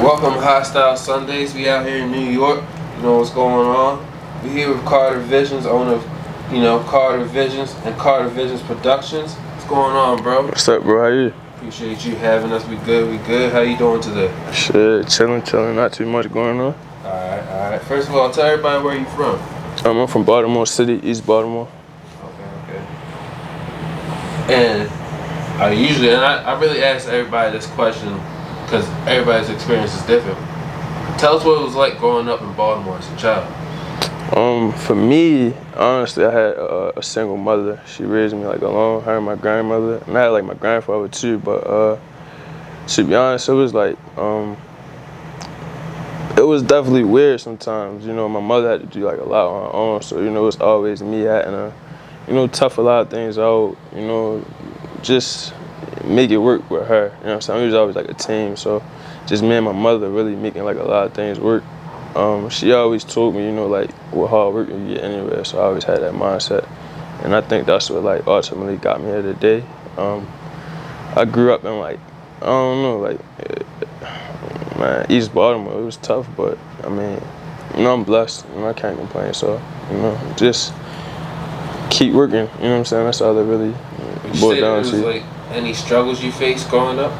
Welcome to Highstyle Sundays. We out here in New York. You know what's going on. We here with Carter Visions, owner of, Carter Visions and Carter Visions Productions. What's going on, bro? What's up, bro? How you? Appreciate you having us. We good. How you doing today? Shit, chilling. Not too much going on. Alright. First of all, tell everybody where you from. I'm from Baltimore City, East Baltimore. Okay. And I really ask everybody this question because everybody's experience is different. Tell us what it was like growing up in Baltimore as a child. For me, honestly, I had a single mother. She raised me like alone, her and my grandmother. And I had like my grandfather too, but to be honest, it was like, it was definitely weird sometimes. You know, my mother had to do like a lot on her own, so, it was always me having to, tough a lot of things out, just make it work with her. You know what I'm saying? We was always like a team, so just me and my mother really making like a lot of things work. She always told me, like with hard work you get anywhere, so I always had that mindset. And I think that's what like ultimately got me here today. I grew up in like, I don't know, like, man, East Baltimore, it was tough, but I mean, I'm blessed, I can't complain, so, just keep working, you know what I'm saying? That's all that really boiled down to. Like any struggles you faced growing up?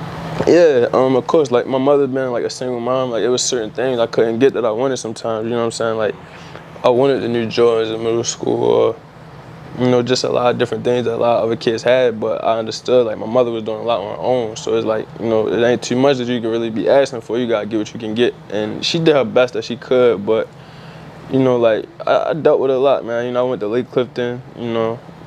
Yeah, of course, like my mother being like a single mom, like it was certain things I couldn't get that I wanted sometimes, you know what I'm saying? Like I wanted the new Jordans in middle school or, just a lot of different things that a lot of other kids had, but I understood like my mother was doing a lot on her own. So it's like, it ain't too much that you can really be asking for. You gotta get what you can get. And she did her best that she could, but like I dealt with it a lot, man. I went to Lake Clifton,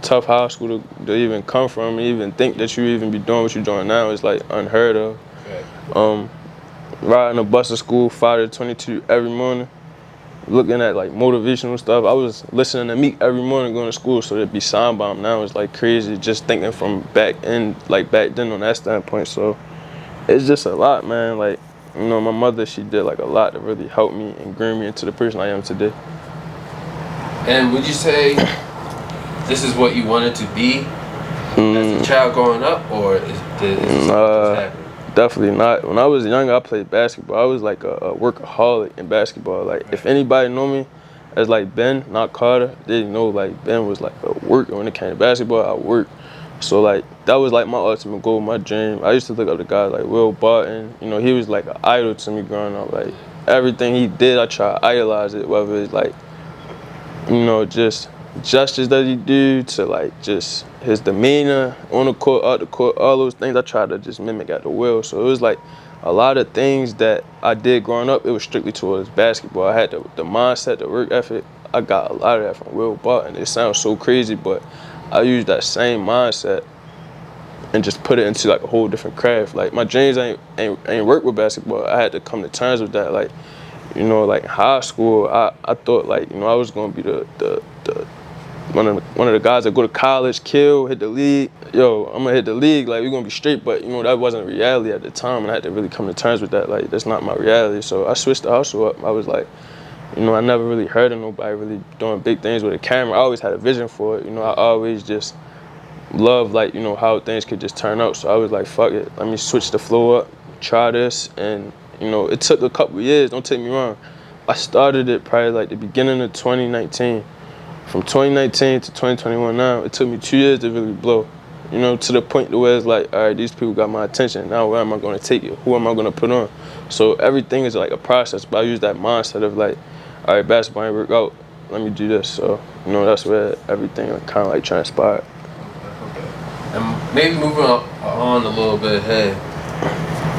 tough high school to even come from and even think that you even be doing what you're doing now is like unheard of. Okay. Riding a bus to school 5 to 22 every morning, looking at like motivational stuff. I was listening to Meek every morning going to school, so it'd be sound bomb. Now it's like crazy just thinking from back then on that standpoint. So it's just a lot, man. Like, my mother, she did like a lot to really help me and groom me into the person I am today. And would you say this is what you wanted to be as a child growing up, or did something just happen? Definitely not. When I was young, I played basketball. I was like a workaholic in basketball. Like, if anybody know me as like Ben, not Carter, they know like Ben was like a worker. When it came to basketball, I worked. So like that was like my ultimate goal, my dream. I used to look up to guys like Will Barton. He was like an idol to me growing up. Like everything he did, I try to idolize it. Whether it's like, just gestures that he do to like just his demeanor on the court, out the court, all those things I tried to just mimic at the will. So it was like a lot of things that I did growing up, it was strictly towards basketball. I had the mindset, the work ethic. I got a lot of that from Will Barton. It sounds so crazy, but I used that same mindset and just put it into like a whole different craft. Like my dreams ain't work with basketball. I had to come to terms with that. Like, like high school, I thought like, I was gonna be the one of the guys that go to college, kill, hit the league. Yo, I'm gonna hit the league, like we're gonna be straight, but that wasn't reality at the time, and I had to really come to terms with that. Like that's not my reality. So I switched the hustle up. I was like, I never really heard of nobody really doing big things with a camera. I always had a vision for it. I always just loved like, how things could just turn out. So I was like, fuck it, let me switch the flow up, try this, and it took a couple years, don't take me wrong. I started it probably like the beginning of 2019. From 2019 to 2021 now, it took me 2 years to really blow. To the point where it's like, all right, these people got my attention. Now where am I gonna take it? Who am I gonna put on? So everything is like a process, but I use that mindset of like, all right, basketball ain't work out, let me do this. So, that's where everything kind of like transpired. Okay. And maybe moving on a little bit ahead,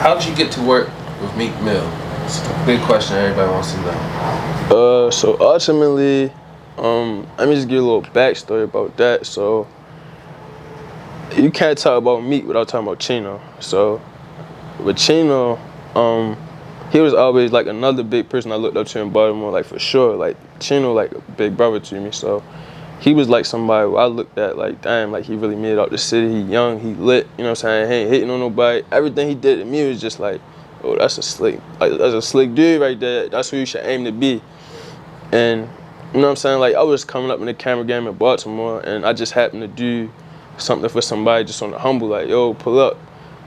how did you get to work with Meek Mill? It's a big question everybody wants to know. So ultimately, let me just give you a little backstory about that. So you can't talk about Meek without talking about Chino. So with Chino, he was always like another big person I looked up to in Baltimore, like for sure. Like Chino, like a big brother to me. So he was like somebody who I looked at like, damn, like he really made it out the city. He young, he lit, you know what I'm saying? He ain't hitting on nobody. Everything he did to me was just like, oh, that's a slick dude right there. That's who you should aim to be. And you know what I'm saying? Like I was coming up in the camera game in Baltimore, and I just happened to do something for somebody just on the humble, like, yo, pull up.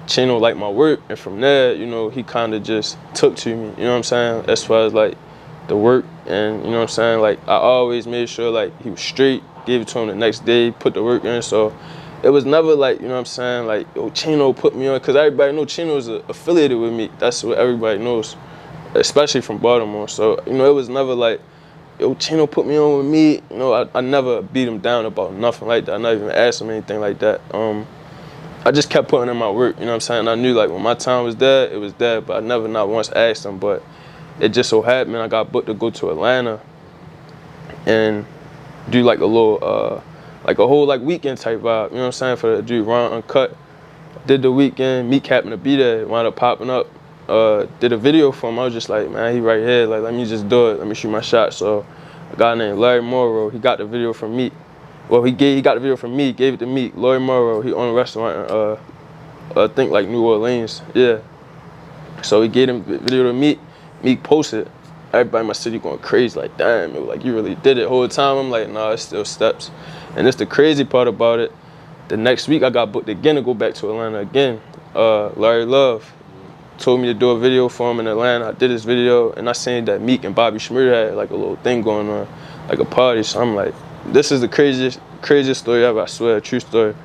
Chino liked my work, and from there, you know, he kind of just took to me, you know what I'm saying, as far as like the work, and you know what I'm saying, like I always made sure like he was straight, gave it to him the next day, put the work in, so it was never like, you know what I'm saying, like, yo, Chino put me on, because everybody know Chino is affiliated with me. That's what everybody knows, especially from Baltimore. So, you know, it was never like, yo, Chino put me on with me. You know, I never beat him down about nothing like that. I never even asked him anything like that. I just kept putting in my work, you know what I'm saying? I knew like when my time was there, it was there, but I never not once asked him. But it just so happened I got booked to go to Atlanta and do like a little, like a whole like weekend type vibe, you know what I'm saying, for the dude Ron Uncut. Did the weekend, Meek happened to be there, wound up popping up, did a video for him. I was just like, man, he right here, like let me just do it, let me shoot my shot. So a guy named Larry Morrow, he got the video from Meek. Well, he got the video from Meek, gave it to Meek. Larry Morrow, he owned a restaurant in, I think like New Orleans, yeah. So he gave him the video to Meek, Meek posted. Everybody in my city going crazy, like, damn, it, like, you really did it. Whole time, I'm like, nah, it's still steps. And it's the crazy part about it. The next week, I got booked again to go back to Atlanta again. Larry Love told me to do a video for him in Atlanta. I did this video, and I seen that Meek and Bobby Shmurda had, like, a little thing going on, like a party. So I'm like, this is the craziest story ever, I swear, a true story.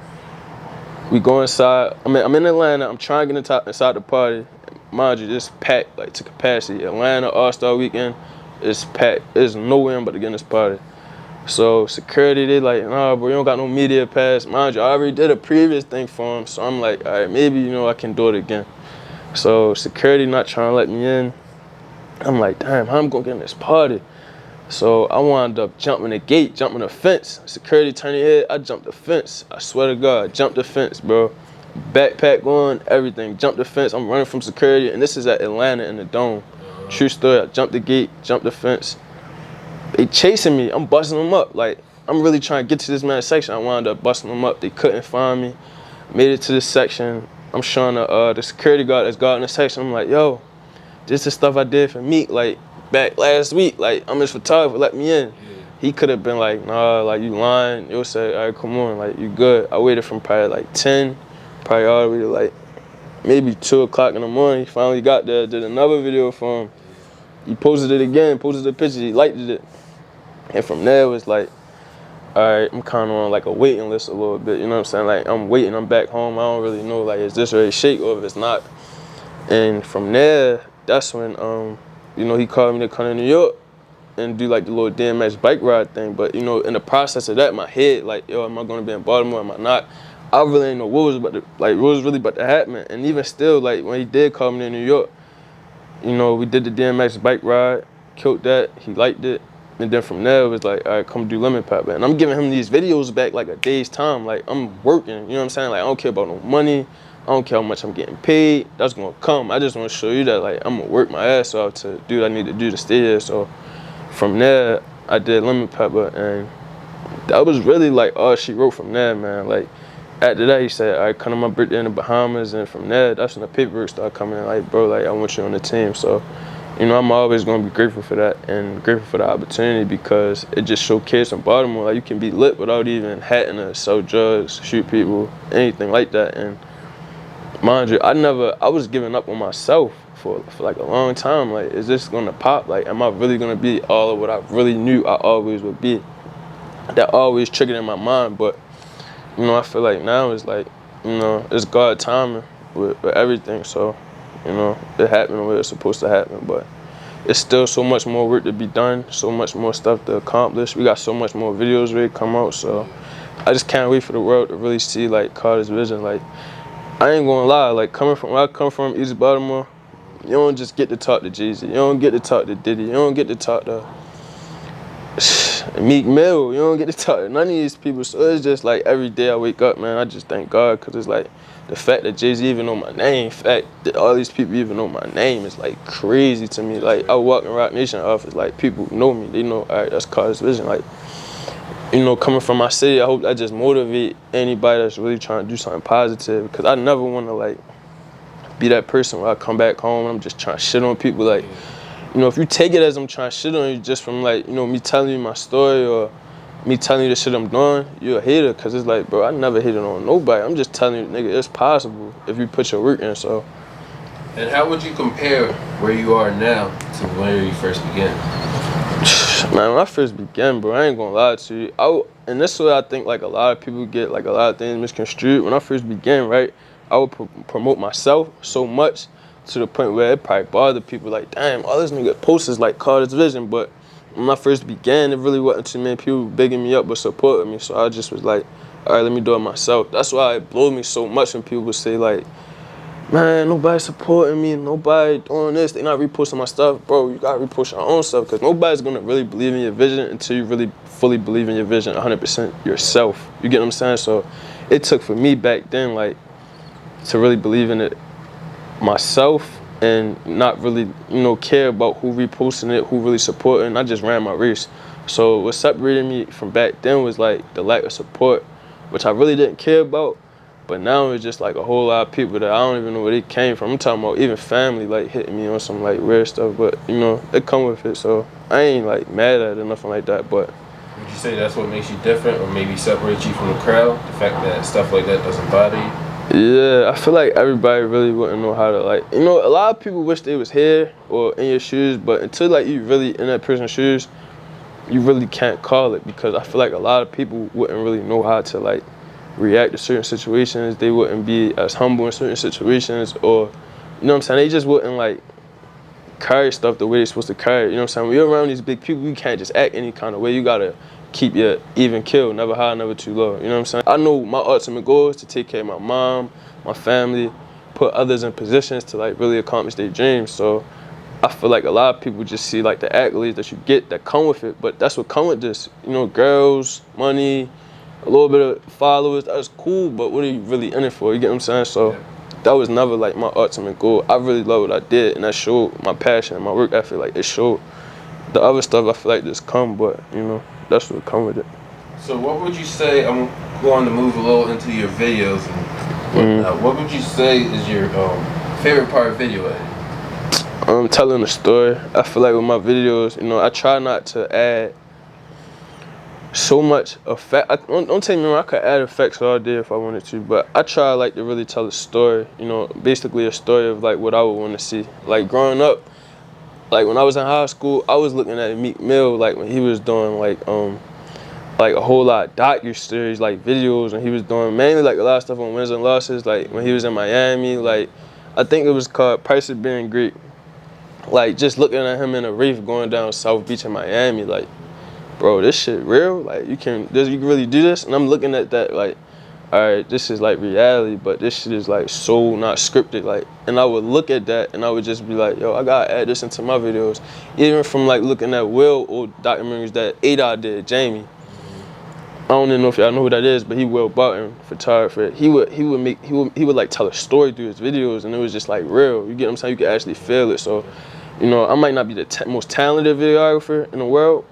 We go inside. I'm in Atlanta. I'm trying to get inside the party. Mind you, this packed like to capacity. Atlanta All-Star Weekend is packed. There's no way I'm about to get in this party. So security, they like, nah, bro, you don't got no media pass. Mind you, I already did a previous thing for him. So I'm like, all right, maybe, you know, I can do it again. So security not trying to let me in. I'm like, damn, how I'm gonna get in this party? So I wound up jumping the gate, jumping the fence. Security turned their head, I jumped the fence. I swear to God, jumped the fence, bro. Backpack on, everything. Jumped the fence. I'm running from security, and this is at Atlanta in the Dome. True story. I jumped the gate, jumped the fence. They chasing me. I'm busting them up. Like, I'm really trying to get to this man's section. I wound up busting them up. They couldn't find me. Made it to this section. I'm showing the security guard that's guarding the section. I'm like, yo, this is stuff I did for Meek, like, back last week. Like, I'm his photographer. Let me in. He could have been like, nah, like, you lying. You'll say, all right, come on. Like, you good. I waited from probably like 10. Probably all the way to like maybe 2 o'clock in the morning. He finally got there, did another video for him. He posted it again, posted the picture, he liked it. And from there it was like, all right, I'm kind of on like a waiting list a little bit, you know what I'm saying? Like I'm waiting, I'm back home, I don't really know like is this ready to shake or if it's not. And from there, that's when, you know, he called me to come to New York and do like the little DMX bike ride thing. But you know, in the process of that, my head, like, yo, am I gonna be in Baltimore, am I not? I really didn't know what was really about to happen. And even still, like when he did call me to New York, you know, we did the DMX bike ride, killed that, he liked it. And then from there, it was like, all right, come do Lemon Pepper. And I'm giving him these videos back like a day's time. Like I'm working, you know what I'm saying? Like I don't care about no money. I don't care how much I'm getting paid. That's gonna come. I just wanna show you that like I'm gonna work my ass off to do what I need to do to stay here. So from there, I did Lemon Pepper, and that was really like all she wrote from there, man. Like, after that, he said, all right, come to my birthday in the Bahamas, and from there, that's when the paperwork started coming in, like, bro, like, I want you on the team. So, you know, I'm always going to be grateful for that and grateful for the opportunity because it just showed kids in Baltimore, like, you can be lit without even having to sell drugs, shoot people, anything like that. And mind you, I was giving up on myself for like a long time. Like, is this going to pop? Like, am I really going to be all of what I really knew I always would be? That always triggered in my mind, but you know, I feel like now it's like, you know, it's God timing with everything. So, you know, it happened the way it's supposed to happen. But it's still so much more work to be done, so much more stuff to accomplish. We got so much more videos ready to come out. So I just can't wait for the world to really see like Carter's vision. Like, I ain't gonna lie, like where I come from, East Baltimore, you don't just get to talk to Jay-Z. You don't get to talk to Diddy. You don't get to talk to Meek Mill, you don't get to talk to none of these people. So it's just like every day I wake up, man, I just thank God, because it's like the fact that Jay-Z even know my name, fact that all these people even know my name is like crazy to me. Like I walk in Rock Nation office, like people know me, they know, all right, that's Carter's vision. Like, you know, coming from my city, I hope that just motivate anybody that's really trying to do something positive, because I never want to like be that person where I come back home and I'm just trying to shit on people. Like, you know, if you take it as I'm trying to shit on you just from like, you know, me telling you my story or me telling you the shit I'm doing, you're a hater, cause it's like, bro, I never hated on nobody. I'm just telling you, nigga, it's possible if you put your work in. So. And how would you compare where you are now to where you first began? Man, when I first began, bro, I ain't gonna lie to you. And this is what I think, like, a lot of people get, like, a lot of things misconstrued. When I first began, right, I would promote myself so much to the point where it probably bothered people, like, damn, all this nigga posts like Carter's Vision. But when I first began, it really wasn't too many people bigging me up but supporting me. So I just was like, all right, let me do it myself. That's why it blew me so much when people would say, like, man, nobody supporting me, nobody doing this, they not reposting my stuff. Bro, you gotta repost your own stuff, because nobody's gonna really believe in your vision until you really fully believe in your vision 100% yourself. You get what I'm saying? So it took for me back then, like, to really believe in it myself and not really, care about who reposting it, who really supporting. I just ran my race. So what separated me from back then was, like, the lack of support, which I really didn't care about. But now it's just like a whole lot of people that I don't even know where they came from. I'm talking about even family, like, hitting me on some, like, weird stuff. But, it come with it. So I ain't, like, mad at it or nothing like that. But would you say that's what makes you different, or maybe separates you from the crowd? The fact that stuff like that doesn't bother you? Yeah, I feel like everybody really wouldn't know how to, like, a lot of people wish they was here or in your shoes. But until, like, you really in that person's shoes, you really can't call it. Because I feel like a lot of people wouldn't really know how to, like, react to certain situations. They wouldn't be as humble in certain situations, or, what I'm saying, they just wouldn't, like, carry stuff the way they're supposed to carry it. You know what I'm saying? When you're around these big people, you can't just act any kind of way. You gotta keep your even keel, never high, never too low. You know what I'm saying? I know my ultimate goal is to take care of my mom, my family, put others in positions to, like, really accomplish their dreams. So I feel like a lot of people just see, like, the accolades that you get that come with it, but that's what come with this. Girls, money, a little bit of followers, that's cool, but what are you really in it for? You get what I'm saying? So that was never, like, my ultimate goal. I really love what I did, and that showed my passion and my work ethic. Like, it showed. The other stuff I feel like just come, but, that's what come with it. So what would you say, I'm going to move a little into your videos and whatnot. What would you say is your favorite part of video editing? Telling a story. I feel like with my videos, I try not to add so much effect. Don't take me wrong, I could add effects all day if I wanted to, but I try, like, to really tell a story, basically a story of, like, what I would want to see. Like, growing up, like, when I was in high school, I was looking at Meek Mill, like, when he was doing, like a whole lot of docu-series, like, videos, and he was doing mainly, like, a lot of stuff on wins and losses, like, when he was in Miami, like, I think it was called Price of Being Great. Like, just looking at him in a Wraith going down South Beach in Miami, like, bro, this shit real? Like, you can really do this? And I'm looking at that like, all right, this is, like, reality, but this shit is, like, so not scripted. Like, and I would look at that and I would just be like, yo, I gotta add this into my videos. Even from, like, looking at Will old documentaries that A-Dot did, Jamie. I don't even know if y'all know who that is, but he Will Barton, photographer. He would like tell a story through his videos, and it was just, like, real. You get what I'm saying? You could actually feel it. So, I might not be the most talented videographer in the world.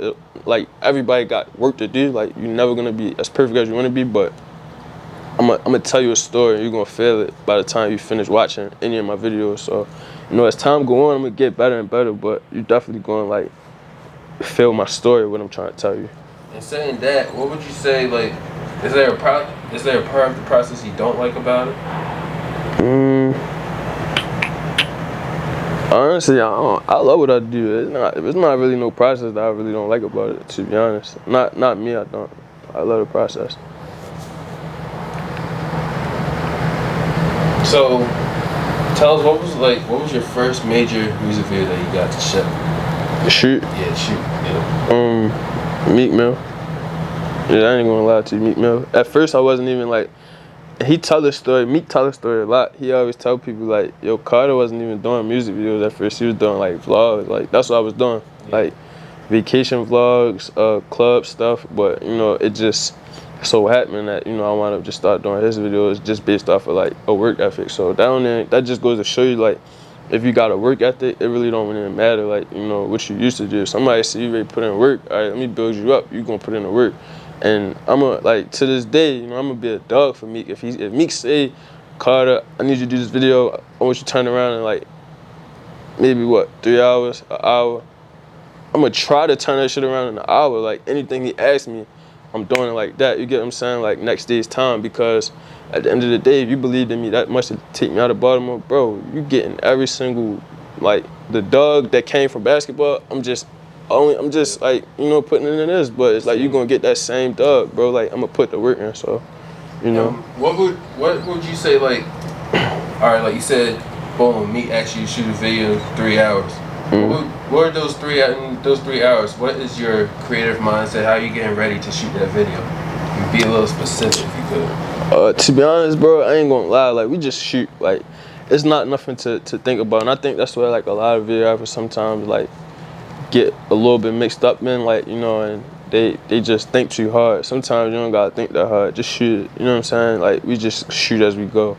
Like, everybody got work to do. Like, you're never gonna be as perfect as you wanna be, but I'm gonna tell you a story, and you're gonna feel it by the time you finish watching any of my videos. So, as time go on, I'm gonna get better and better, but you're definitely gonna, like, feel my story, what I'm trying to tell you. And saying that, what would you say, like, is there a part of the process you don't like about it? Honestly, I love what I do. It's not really no process that I really don't like about it, to be honest. Not me, I don't. I love the process. So, tell us, what was your first major music video that you got to shoot? Shoot? Yeah, shoot. Yeah. Meek Mill. Yeah, I ain't gonna lie to you, Meek Mill. At first, I wasn't even, like, Meek tell the story a lot. He always tell people, like, yo, Carter wasn't even doing music videos at first. He was doing, like, vlogs. Like, that's what I was doing. Yeah. Like, vacation vlogs, club stuff. But, it just so happened that, I wound up just start doing his videos just based off of, like, a work ethic. So that just goes to show you, like, if you got a work ethic, it really don't even matter, like, what you used to do. If somebody see you ready to put in work, all right, let me build you up. You gonna put in the work. And to this day, I'm gonna be a dog for Meek. If Meek say, Carter, I need you to do this video, I want you to turn around in, like, maybe 3 hours, an hour. I'm gonna try to turn that shit around in an hour. Like, anything he asks me, I'm doing it like that. You get what I'm saying? Like next day's time, because at the end of the day, if you believed in me that much to take me out of Baltimore, bro, you getting every single, like, the dog that came from basketball. I'm just like, you know, putting it in this, but it's like you gonna get that same dog, bro. Like, I'm gonna put the work in, so, you know. What would you say, like, all right, like you said, boom, Meek asked you to shoot a video in 3 hours. What are those 3 hours? What is your creative mindset? How are you getting ready to shoot that video? Be a little specific if you could. To be honest, bro, I ain't gonna lie. Like, we just shoot. Like, it's not nothing to think about. And I think that's where, like, a lot of videographers sometimes, like, get a little bit mixed up in, like, you know, and they just think too hard. Sometimes you don't gotta think that hard. Just shoot it. You know what I'm saying? Like, we just shoot as we go.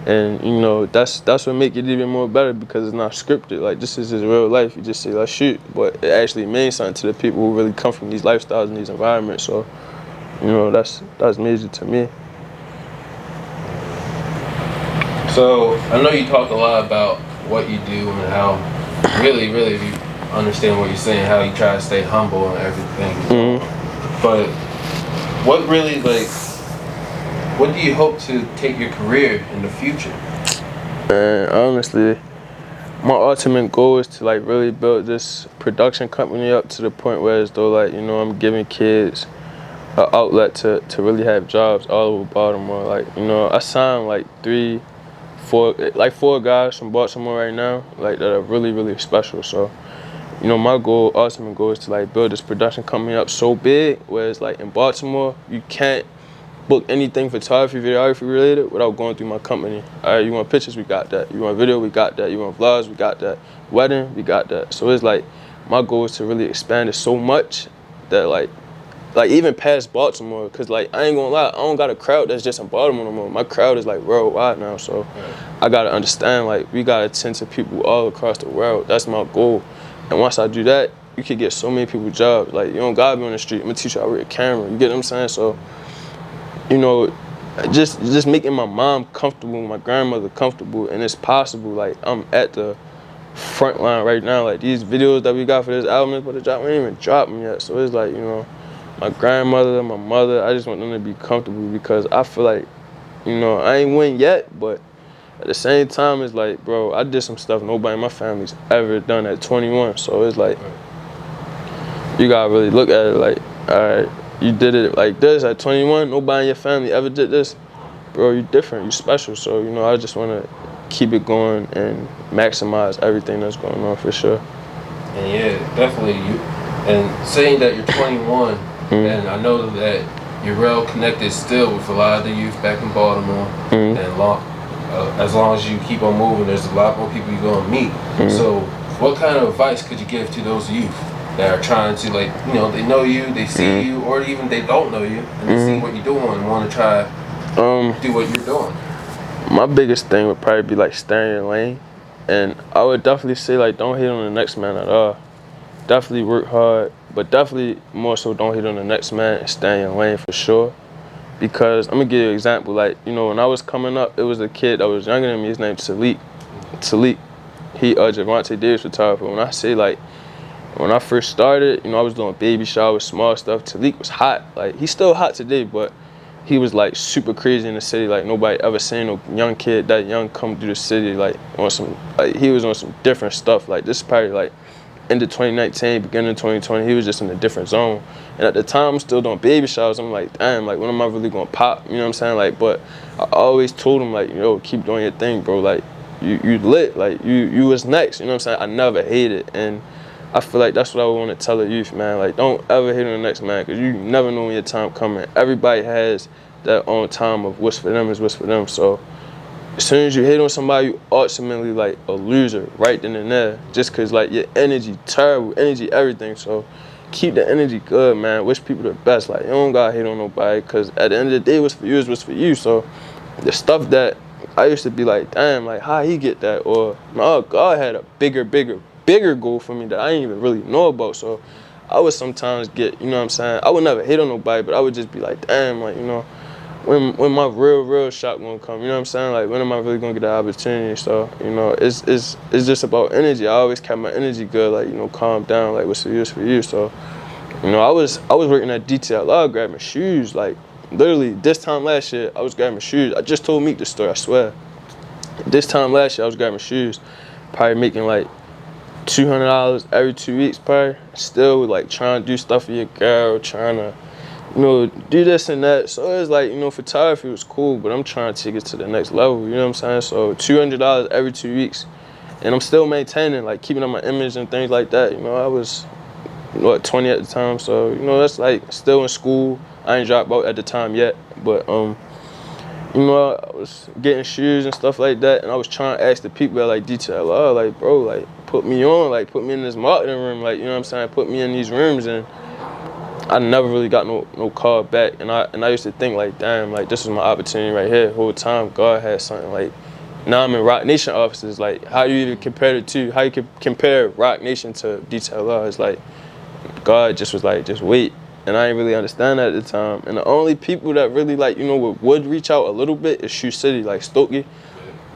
And, you know, that's what make it even more better, because it's not scripted. Like, this is real life. You just say, let's shoot. But it actually means something to the people who really come from these lifestyles and these environments. So, you know, that's major to me. So, I know you talk a lot about what you do and how really, if you understand what you're saying, how you try to stay humble and everything. But what really, like, what do you hope to take your career in the future? Man, honestly, my ultimate goal is to, like, really build this production company up to the point where, as though, like, you know, I'm giving kids an outlet to really have jobs all over Baltimore. Like, you know, I signed like 4 guys from Baltimore right now, like, that are really, really special. So, you know, my ultimate goal is to, like, build this production company up so big where it's like in Baltimore, you can't book anything photography, videography related without going through my company. All right, you want pictures, we got that. You want video, we got that. You want vlogs, we got that. Wedding, we got that. So it's like, my goal is to really expand it so much that, like even past Baltimore, because, like, I ain't gonna lie, I don't got a crowd that's just in Baltimore no more. My crowd is, like, worldwide now, so I gotta understand, like, we gotta tend to people all across the world. That's my goal. And once I do that, you could get so many people jobs. Like, you don't gotta be on the street. I'm gonna teach you how to read a camera. You get what I'm saying? So, you know, just making my mom comfortable, my grandmother comfortable, and it's possible. Like, I'm at the front line right now. Like, these videos that we got for this album is about to drop, we ain't even dropped them yet. So it's like, you know, my grandmother, my mother, I just want them to be comfortable, because I feel like, you know, I ain't win yet, but at the same time, it's like, bro, I did some stuff nobody in my family's ever done at 21. So it's like, you gotta really look at it like, all right, you did it like this at 21, nobody in your family ever did this. Bro, you different, you special. So, you know, I just wanna keep it going and maximize everything that's going on, for sure. And yeah, definitely. And saying that you're 21, and I know that you're well connected still with a lot of the youth back in Baltimore, and as long as you keep on moving, there's a lot more people you're gonna meet. So what kind of advice could you give to those youth that are trying to, like, you know you, they see you, or even they don't know you, and they see what you're doing and want to try do what you're doing? My biggest thing would probably be, like, stay in your lane. And I would definitely say, like, don't hate on the next man at all. Definitely work hard, but definitely more so don't hate on the next man and stay in your lane, for sure. Because I'm gonna give you an example. Like, you know, when I was coming up, it was a kid that was younger than me. His name's Talik. He Javante Davis photographer. When I say, like, when I first started, you know, I was doing baby showers, small stuff. Talik was hot. Like, he's still hot today, but he was, like, super crazy in the city. Like, nobody ever seen no young kid that young come through the city, like, on some, like, he was on some different stuff. Like, this is probably, like, end of 2019, beginning of 2020, he was just in a different zone. And at the time, I'm still doing baby showers. I'm like, damn, like, when am I really gonna pop? You know what I'm saying? Like, but I always told him, like, yo, keep doing your thing, bro. Like, you lit. Like, you was next. You know what I'm saying? I never hated. And I feel like that's what I want to tell the youth, man. Like, don't ever hate on the next man, because you never know when your time coming. Everybody has that own time of what's for them is what's for them. So as soon as you hate on somebody, you ultimately, like, a loser right then and there, just because, like, your energy terrible, energy everything. So keep the energy good, man. Wish people the best. Like, you don't gotta hate on nobody, because at the end of the day, what's for you is what's for you. So the stuff that I used to be like, damn, like, how he get that? Or, no, God had a bigger goal for me that I didn't even really know about. So I would sometimes get, you know what I'm saying? I would never hate on nobody, but I would just be like, damn, like, you know, when my real shot gonna come, you know what I'm saying? Like, when am I really gonna get the opportunity? So, you know, it's just about energy. I always kept my energy good, like, you know, calm down, like, what's for you is for you. So You know, I was working at DTLR grabbing shoes. Like, literally, this time last year, I was grabbing shoes. I just told Meek the story, I swear. This time last year, I was grabbing shoes. Probably making like $200 every 2 weeks, probably. Still, like, trying to do stuff for your girl, trying to, you know, do this and that. So it's like, you know, photography was cool, but I'm trying to take it to the next level, you know what I'm saying? So $200 every 2 weeks. And I'm still maintaining, like, keeping up my image and things like that. You know, I was, what, 20 at the time, so, you know, that's like still in school. I ain't dropped out at the time yet, but, you know, I was getting shoes and stuff like that, and I was trying to ask the people at, like, DTLR, like, bro, like, put me on, like, put me in this marketing room, like, you know what I'm saying, put me in these rooms, and I never really got no call back, and I used to think, like, damn, like, this is my opportunity right here. The whole time, God had something, like, now I'm in Rock Nation offices, like, how do you even compare the two? How you can compare Rock Nation to DTLR? It's like, God just was like, just wait. And I didn't really understand that at the time. And the only people that really, like, you know, would reach out a little bit is Shoe City, like Stokey.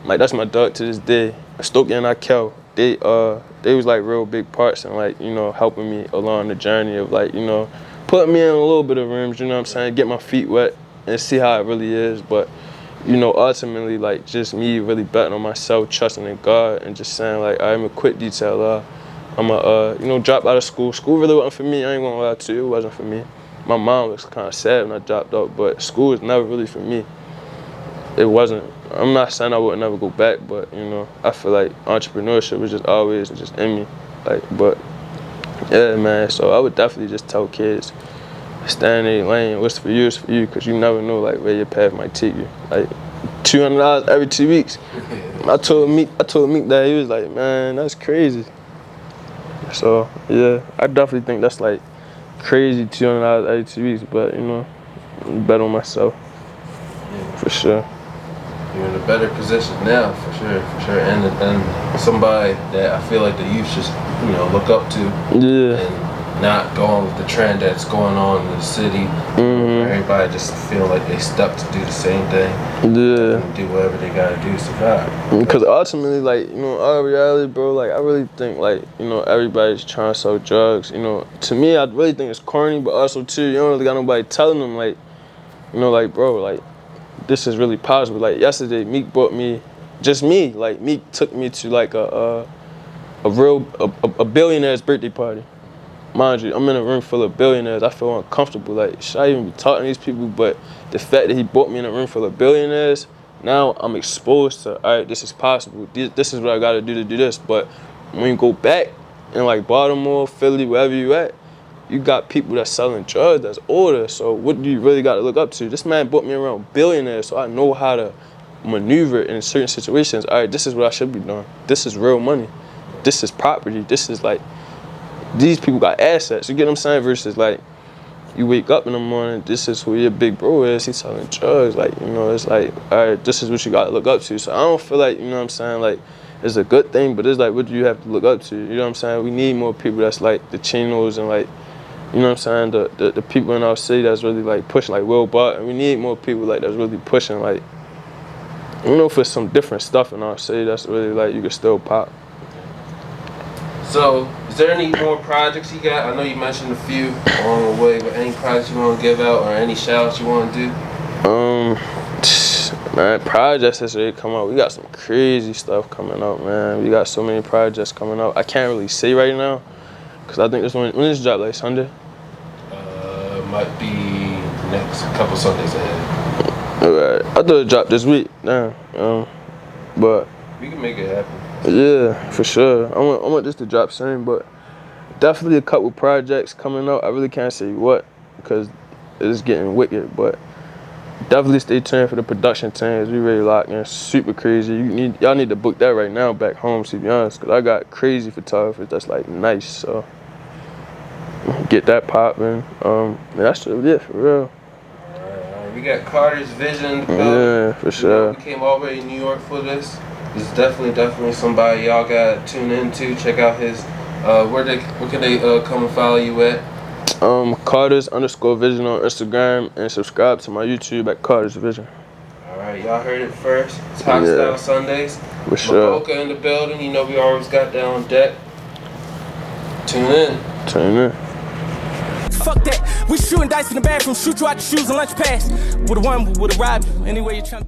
Like, that's my dog to this day. Stokey and Akel, they was like real big parts in, like, you know, helping me along the journey of, like, you know, putting me in a little bit of rooms, you know what I'm saying, get my feet wet and see how it really is. But, you know, ultimately, like, just me really betting on myself, trusting in God, and just saying, like, I'm gonna quit DTLR. I'm gonna, you know, drop out of school. School really wasn't for me. I ain't gonna lie to you. It wasn't for me. My mom was kind of sad when I dropped out, but school was never really for me. It wasn't. I'm not saying I would never go back, but, you know, I feel like entrepreneurship was just always just in me. Like, but, yeah, man. So I would definitely just tell kids, stay in their lane. What's for you is for you, because you never know, like, where your path might take you. Like, $200 every 2 weeks. I told Meek that. He was like, man, that's crazy. So, yeah, I definitely think that's, like, crazy, $200 every 2 weeks, but, you know, bet on myself, for sure. You're in a better position now, for sure, and somebody that I feel like the youth should, you know, look up to, and not go on with the trend that's going on in the city. Everybody just feel like they stuck to do the same thing, and do whatever they gotta do to survive. Because ultimately, like, you know, our reality, bro, like, I really think, like, you know, everybody's trying to sell drugs. You know, to me, I really think it's corny, but also, too, you don't really got nobody telling them, like, you know, like, bro, like, this is really possible. Like, yesterday, Meek brought me, just me, like, Meek took me to, like, a billionaire's birthday party. Mind you, I'm in a room full of billionaires. I feel uncomfortable. Like, should I even be talking to these people? But the fact that he brought me in a room full of billionaires, now I'm exposed to, all right, this is possible. This is what I got to do this. But when you go back in, like, Baltimore, Philly, wherever you at, you got people that's selling drugs that's older. So what do you really got to look up to? This man brought me around billionaires, so I know how to maneuver in certain situations. All right, this is what I should be doing. This is real money. This is property. This is, like, these people got assets, you get what I'm saying? Versus, like, you wake up in the morning, this is who your big bro is, he's selling drugs. Like, you know, it's like, all right, this is what you got to look up to. So I don't feel like, you know what I'm saying, like, it's a good thing, but it's like, what do you have to look up to? You know what I'm saying? We need more people that's like the Chinos and, like, you know what I'm saying, the people in our city that's really, like, pushing, like Will Barton. We need more people, like, that's really pushing, like, you know, for some different stuff in our city that's really, like, you can still pop. So, is there any more projects you got? I know you mentioned a few along the way, but any projects you want to give out or any shout-outs you want to do? Man, projects that's ready to come out. We got some crazy stuff coming out, man. We got so many projects coming out. I can't really say right now, because I think when this drop, like Sunday? Might be next couple Sundays ahead. Alright, I thought it dropped this week. Damn. But we can make it happen. Yeah, for sure. I want this to drop soon, but definitely a couple projects coming out. I really can't say what, because it's getting wicked, but definitely stay tuned for the production teams. We really locked in, super crazy. Y'all need to book that right now back home, to be honest, because I got crazy photographers that's, like, nice, so get that popping. That's really it, for real. Alright. We got Carter's Vision. Yeah, for sure. We came all the way to New York for this. This is definitely somebody y'all gotta tune into. Check out his, where can they come and follow you at? Carter's_Vision on Instagram, and subscribe to my YouTube at Carter's Vision. Alright, y'all heard it first. It's Highstyle Sundays. For sure. Maboka in the building. You know we always got that on deck. Tune in. fuck that. We shooting dice in the bathroom, shoot you out your shoes and lunch pass. With the one who would've robbed you, anyway you're trying to